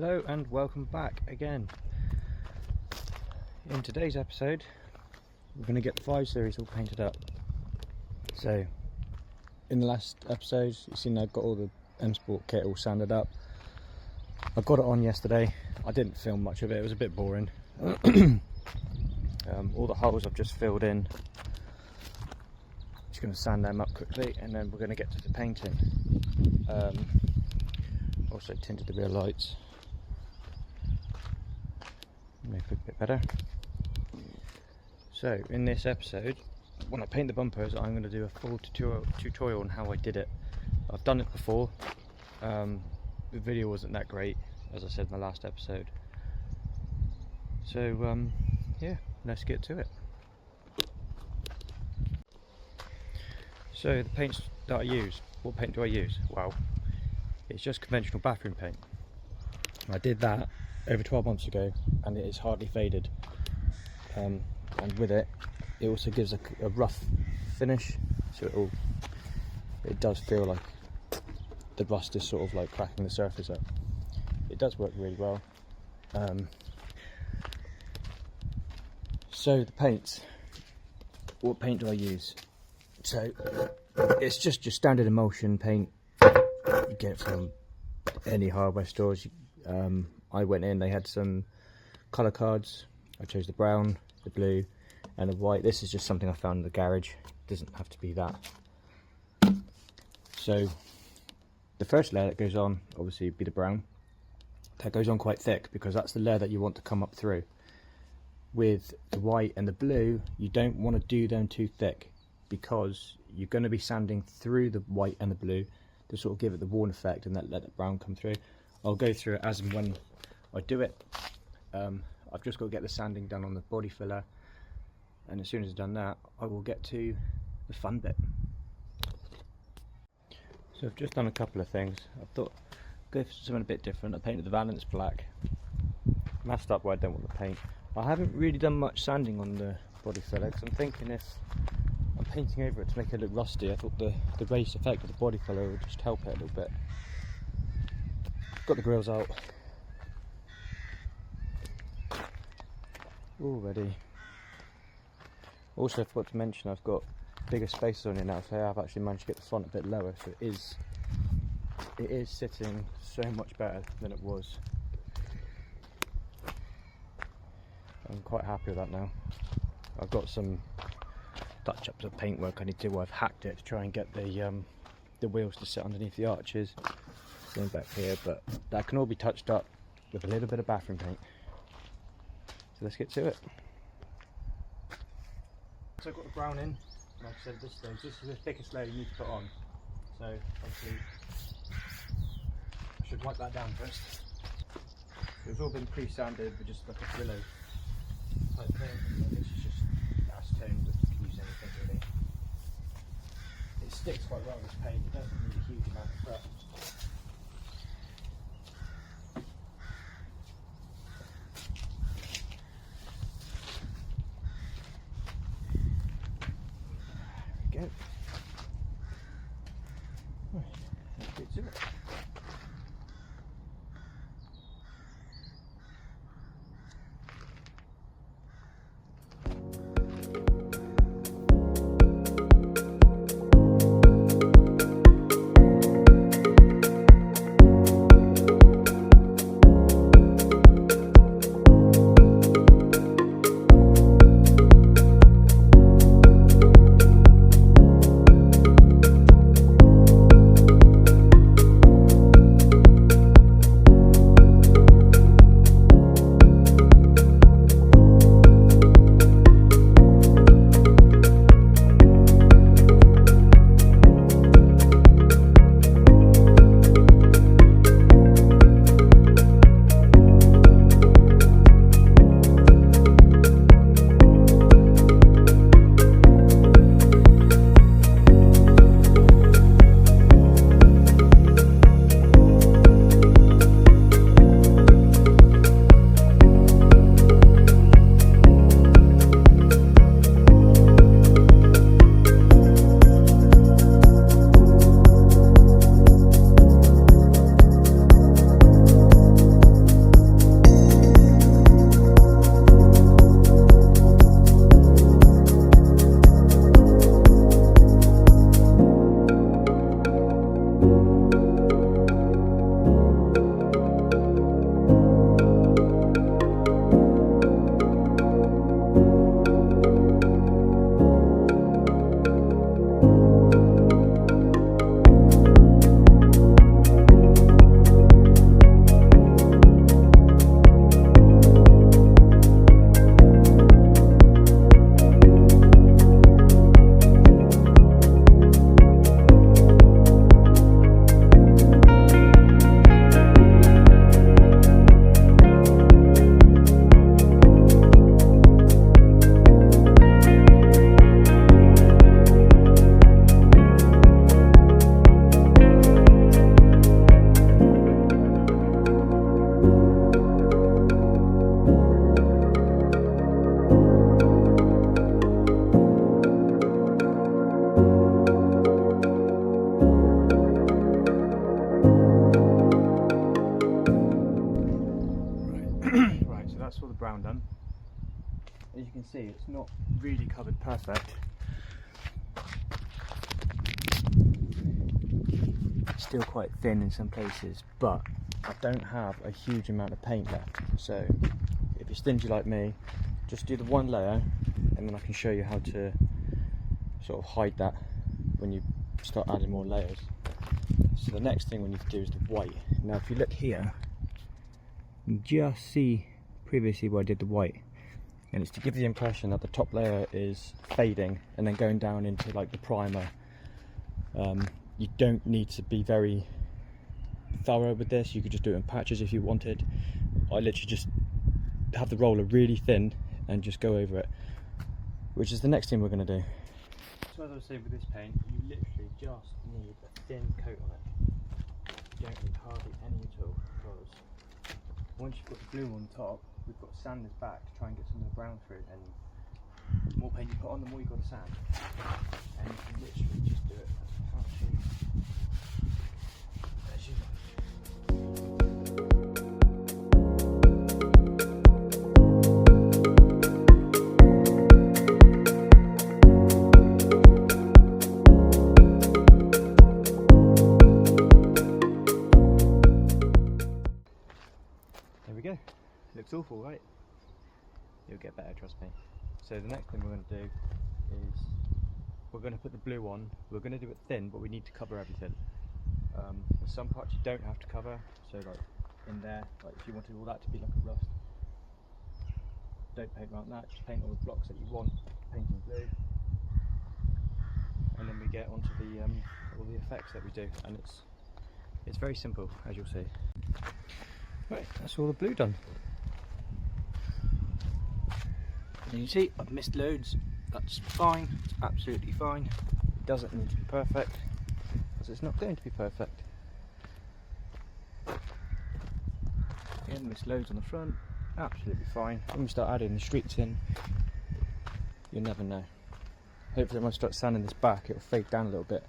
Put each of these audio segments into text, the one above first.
Hello and welcome back again. In today's episode we're going to get the 5 Series all painted up. So in the last episode you've seen I've got all the M Sport kit all sanded up. I got it on yesterday. I didn't film much of it, it was a bit boring. All the holes I've just filled in. Just going to sand them up quickly and then we're going to get to the painting. Also tinted the rear lights. Make it look a bit better. So in this episode, when I paint the bumpers, I'm going to do a full tutorial on how I did it. I've done it before. The video wasn't that great, as I said in the last episode. So yeah, let's get to it. So the paints that I use, what paint do I use? Well, it's just conventional bathroom paint. I did that over 12 months ago and it is hardly faded, and with it also gives a rough finish, so it does feel like the rust is sort of like cracking the surface up. It does work really well. So the paints, what paint do I use? So it's just your standard emulsion paint you get from any hardware stores. I went in, they had some colour cards. I chose the brown, the blue and the white. This is just something I found in the garage, it doesn't have to be that. So the first layer that goes on obviously would be the brown. That goes on quite thick because that's the layer that you want to come up through. With the white and the blue, you don't want to do them too thick because you're going to be sanding through the white and the blue to sort of give it the worn effect and let the brown come through. I'll go through it as and when I do it. I've just got to get the sanding done on the body filler, and as soon as I've done that I will get to the fun bit. So I've just done a couple of things. I thought I'd go for something a bit different. I painted the valance black, masked up where I don't want the paint. I haven't really done much sanding on the body filler because I'm thinking if I'm painting over it to make it look rusty, I thought the raised effect of the body filler would just help it a little bit. Got the grills out already. Also, I forgot to mention I've got bigger spaces on it now, so I've actually managed to get the font a bit lower, so it is sitting so much better than it was. I'm quite happy with that now. I've got some touch-ups of paintwork I need to do where I've hacked it to try and get the wheels to sit underneath the arches. Going back here, but that can all be touched up with a little bit of bathroom paint. So let's get to it. So I've got the brown in, like I said, this is the thickest layer you need to put on. So obviously I should wipe that down first. It's all been pre-sanded with just like a Brillo type thing. And this is just acetone, but you can use anything really. It sticks quite well, this paint, it doesn't need a huge amount of prep. Right, let's get to it. that's all the brown done. As you can see, it's not really covered perfect. It's still quite thin in some places, but I don't have a huge amount of paint left. So if you're stingy like me, just do the one layer and then I can show you how to sort of hide that when you start adding more layers. So the next thing we need to do is the white. Now if you look here, you can just see previously where I did the white, and it's to give the impression that the top layer is fading and then going down into like the primer. You don't need to be very thorough with this, you could just do it in patches if you wanted. I literally just have the roller really thin and just go over it, which is the next thing we're going to do. So as I was saying with this paint, you literally just need a thin coat on it. You don't need hardly any at all, because once you've got the blue on top, we've got to sand this back to try and get some of the brown through, and the more paint you put on, the more you've got to sand. And you can literally just do it as you like. There we go. Looks awful, right? It'll get better, trust me. So the next thing we're going to do is we're going to put the blue on. We're going to do it thin, but we need to cover everything. There's some parts you don't have to cover, so like in there, like if you wanted all that to be like a rust, don't paint around that, just paint all the blocks that you want, paint in blue. And then we get onto the all the effects that we do, and it's very simple, as you'll see. Right, that's all the blue done. And you see, I've missed loads. That's fine, it's absolutely fine. It doesn't need to be perfect, because it's not going to be perfect. Again, missed loads on the front, absolutely fine. When we start adding the streaks in, you'll never know. Hopefully when I start sanding this back, it'll fade down a little bit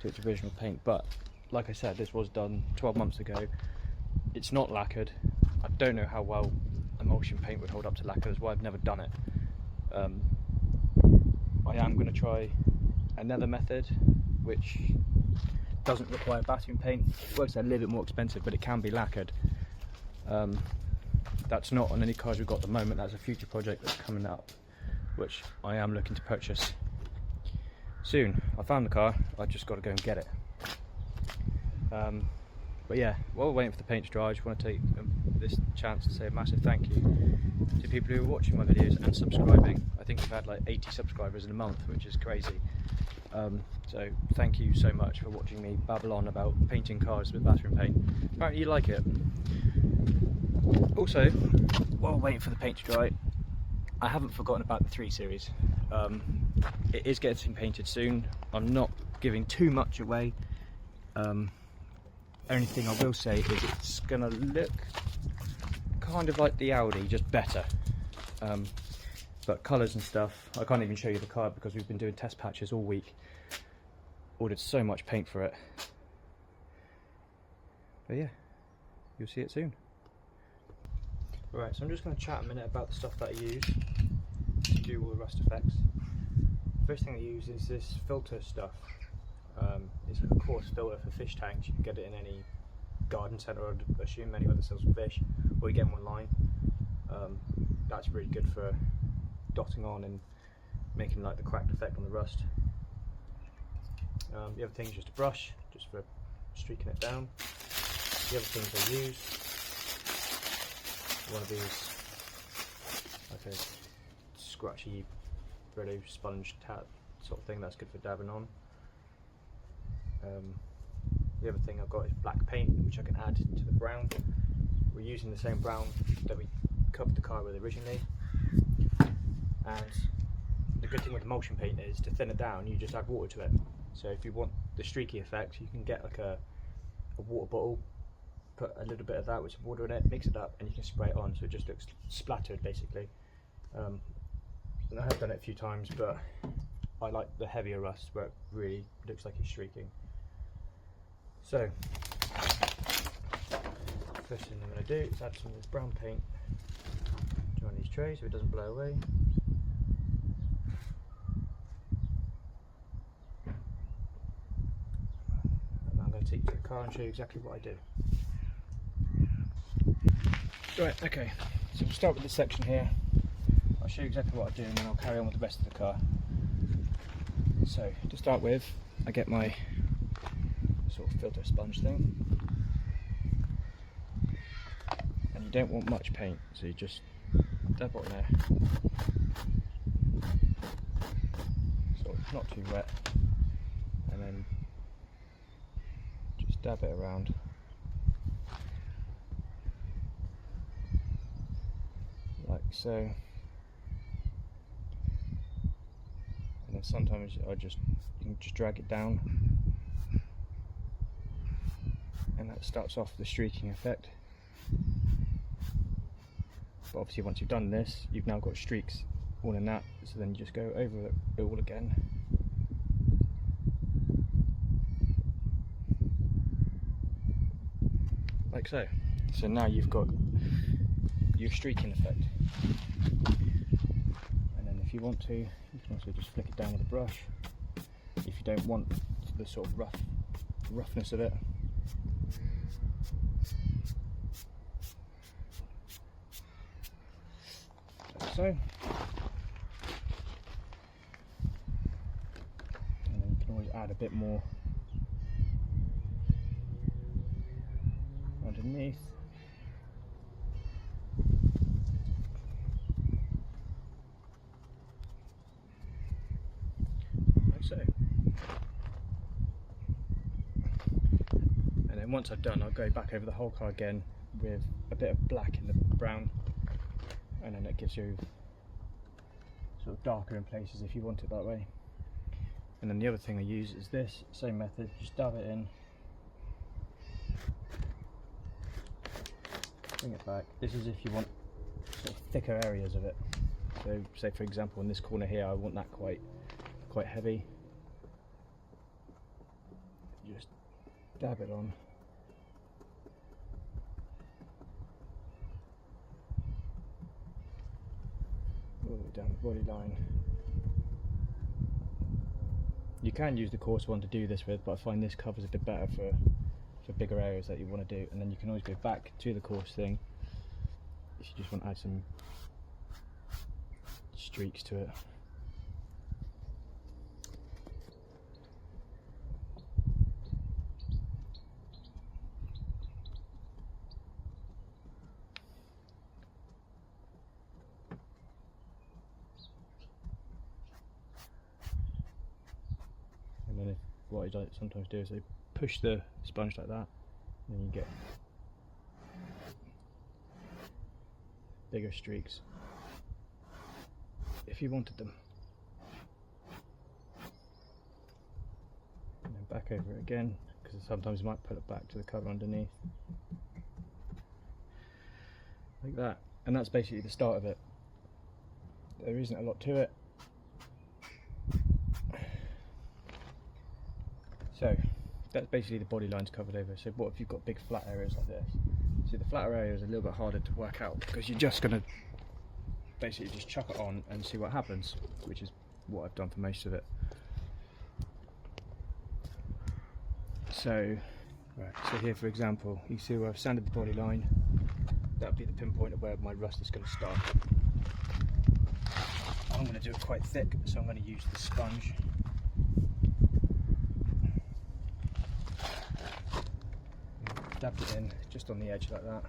to its original paint, but like I said, this was done 12 months ago. It's not lacquered. I don't know how well emulsion paint would hold up to lacquer, that's why I've never done it. I am going to try another method which doesn't require battering paint. It works out a little bit more expensive, but it can be lacquered. That's not on any cars we've got at the moment. That's a future project that's coming up, which I am looking to purchase soon. I found the car, I've just got to go and get it. But yeah, while we're waiting for the paint to dry, I just want to take this chance to say a massive thank you to people who are watching my videos and subscribing. I think we've had like 80 subscribers in a month, which is crazy. So thank you so much for watching me babble on about painting cars with bathroom paint. Apparently you like it. Also, while waiting for the paint to dry, I haven't forgotten about the 3 Series. It is getting painted soon. I'm not giving too much away. Only thing I will say is it's gonna look kind of like the Audi, just better. But colours and stuff, I can't even show you the car because we've been doing test patches all week. Ordered so much paint for it. But yeah, you'll see it soon. Alright, so I'm just going to chat a minute about the stuff that I use to do all the rust effects. First thing I use is this filter stuff. It's a coarse filter for fish tanks. You can get it in any garden centre, I'd assume, any other sells fish, or you get them online. That's really good for dotting on and making like the cracked effect on the rust. The other thing is just a brush, just for streaking it down. The other things I use, one of these, like a scratchy Brillo sponge tap sort of thing, that's good for dabbing on. The other thing I've got is black paint, which I can add to the brown. We're using the same brown that we covered the car with originally. And the good thing with emulsion paint is to thin it down, you just add water to it. So if you want the streaky effect, you can get like a water bottle, put a little bit of that with some water in it, mix it up, and you can spray it on, so it just looks splattered basically. And I have done it a few times, but I like the heavier rust where it really looks like it's streaking. So, first thing I'm going to do is add some of this brown paint on these trays so it doesn't blow away. And I'm going to take you to the car and show you exactly what I do. Right, okay, so we'll start with this section here. I'll show you exactly what I do and then I'll carry on with the rest of the car. So, to start with, I get my sort of filter sponge thing. And you don't want much paint, so you just dab it on there. So it's not too wet. And then just dab it around. Like so. And then sometimes you can just drag it down. And that starts off the streaking effect. But obviously once you've done this, you've now got streaks all in that, so then you just go over it all again. Like so. So now you've got your streaking effect. And then if you want to, you can also just flick it down with a brush. If you don't want the sort of roughness of it. So, and then you can always add a bit more underneath. Like so. And then once I've done, I'll go back over the whole car again with a bit of black in the brown. And then it gives you sort of darker in places if you want it that way. And then the other thing I use is this same method, just dab it in, bring it back. This is if you want sort of thicker areas of it. So say for example in this corner here I want that quite heavy. Just dab it on. All the way down the body line. You can use the coarse one to do this with, but I find this covers a bit better for bigger areas that you want to do, and then you can always go back to the coarse thing if you just want to add some streaks to it. And then what I sometimes do is I push the sponge like that, and then you get bigger streaks if you wanted them. And then back over it again, because sometimes you might put it back to the cover underneath. Like that. And that's basically the start of it. There isn't a lot to it. So that's basically the body lines covered over. So what if you've got big flat areas like this? See, the flatter area is a little bit harder to work out because you're just going to basically just chuck it on and see what happens, which is what I've done for most of it. So, right, so here for example, you see where I've sanded the body line. That would be the pinpoint of where my rust is going to start. I'm going to do it quite thick, so I'm going to use the sponge. Dabbed it in just on the edge like that.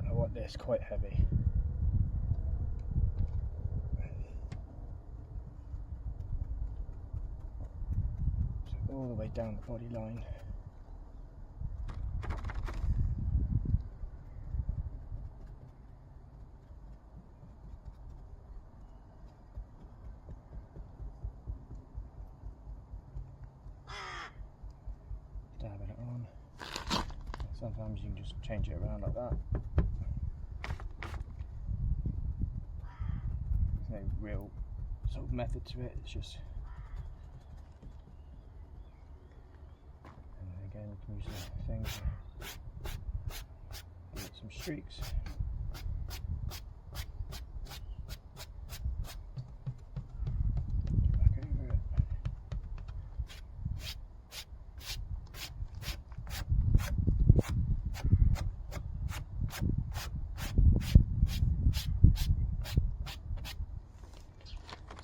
And I want this quite heavy. So all the way down the body line. Dabbing it on. Sometimes you can just change it around like that. There's no real sort of method to it, it's just. And then again, you can use the thing to give it streaks. Back over it.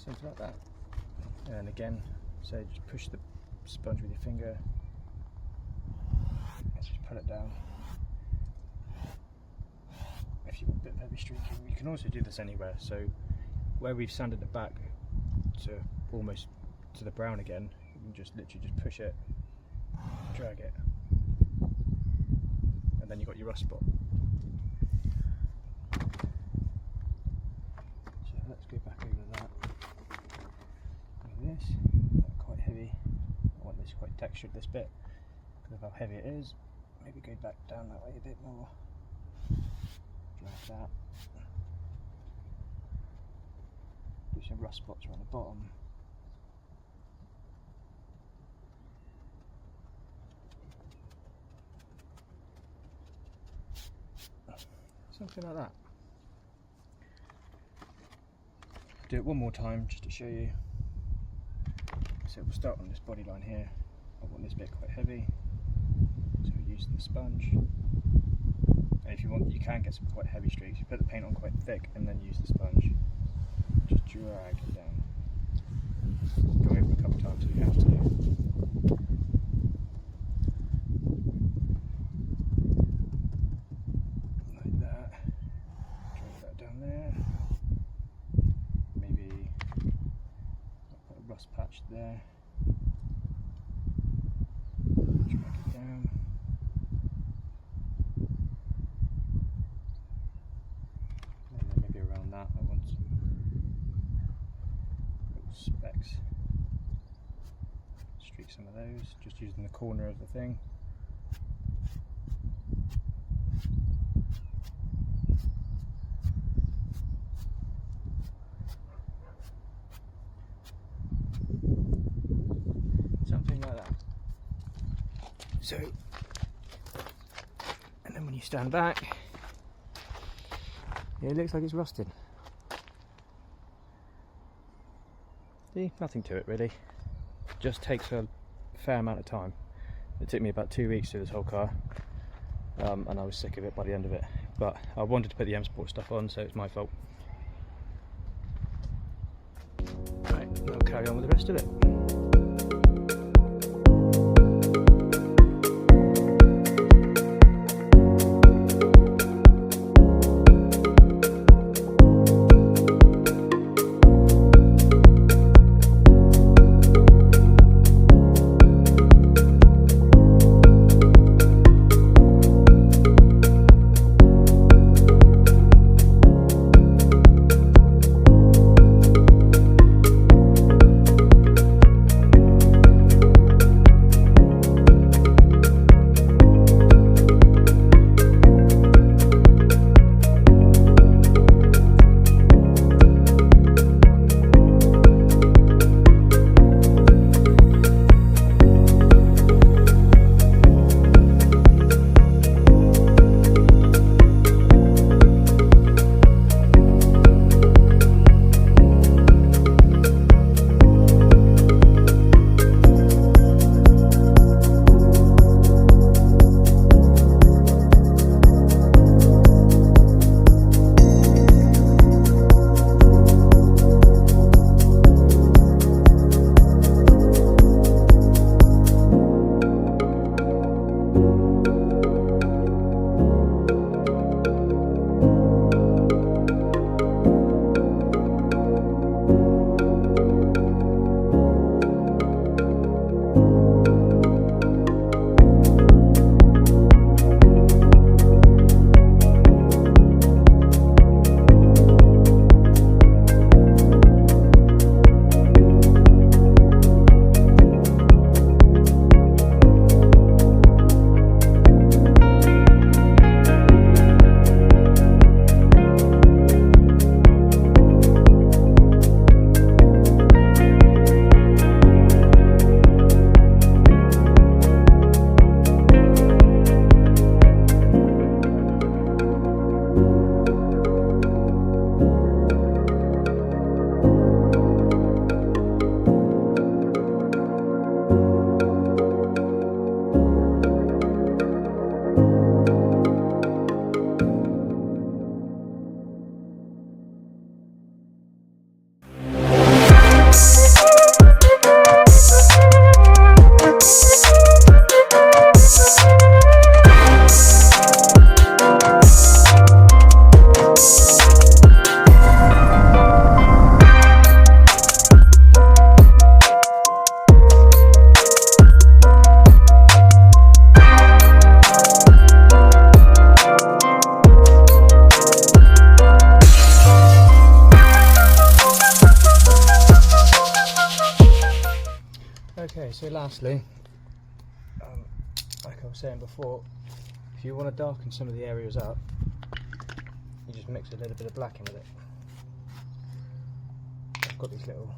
Something like that. And again, so just push the sponge with your finger. Just pull it down. If you want a bit of heavy streaking, you can also do this anywhere. So where we've sanded it back to almost to the brown again, you can just literally just push it, drag it, and then you've got your rust spot. So let's go back over that. Like this, quite heavy. I want this quite textured, this bit, because of how heavy it is. Maybe go back down that way a bit more. Drag that. Do some rust spots around the bottom. Something like that. Do it one more time just to show you. So we'll start on this body line here. I want this bit quite heavy, so we're using the sponge. And if you want, you can get some quite heavy streaks. You put the paint on quite thick and then use the sponge. Just drag it down. Go over a couple of times if you have to. Like that. Drag that down there. Maybe put a rust patch there. Drag it down. That I want some little specks. Streak some of those, just using the corner of the thing. Something like that. So, and then when you stand back, it looks like it's rusted. See, nothing to it really. Just takes a fair amount of time. It took me about 2 weeks to do this whole car, and I was sick of it by the end of it. But I wanted to put the M Sport stuff on, so it's my fault. Right, I'll carry on with the rest of it. lastly, like I was saying before, if you want to darken some of the areas up, you just mix a little bit of black in with it. I've got these little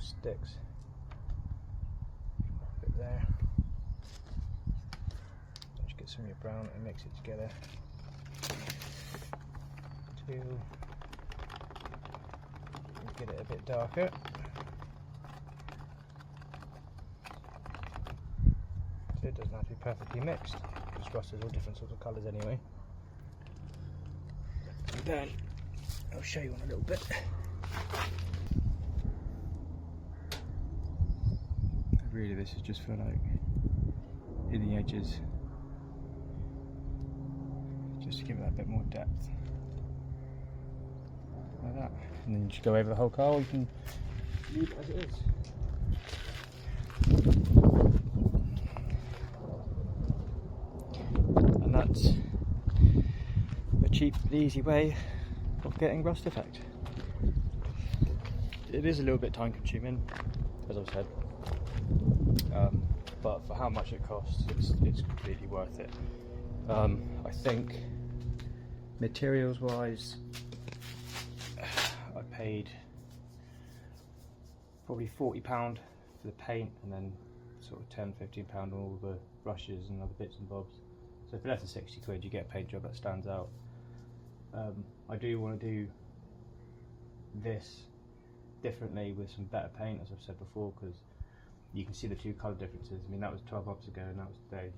sticks. A bit there. Just get some of your brown and mix it together to get it a bit darker. So it doesn't have to be perfectly mixed, because rust is all different sorts of colours anyway. And then I'll show you on a little bit. Really, this is just for like in the edges, just to give it that bit more depth, like that. And then you just go over the whole car, or you can leave it as it is. And that's a cheap, easy way of getting rust effect. It is a little bit time consuming, as I've said. But for how much it costs, it's completely worth it. I think materials wise, I paid probably £40 for the paint, and then sort of £10–15 on all the brushes and other bits and bobs. So for less than 60 quid you get a paint job that stands out. I do want to do this differently with some better paint, as I've said before, because you can see the two colour differences. I mean, that was 12 months ago and that was today.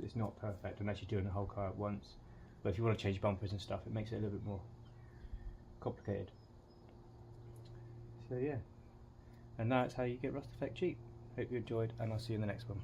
It's not perfect unless you're doing the whole car at once. But if you want to change bumpers and stuff, it makes it a little bit more complicated. So yeah, and that's how you get rust effect cheap. Hope you enjoyed, and I'll see you in the next one.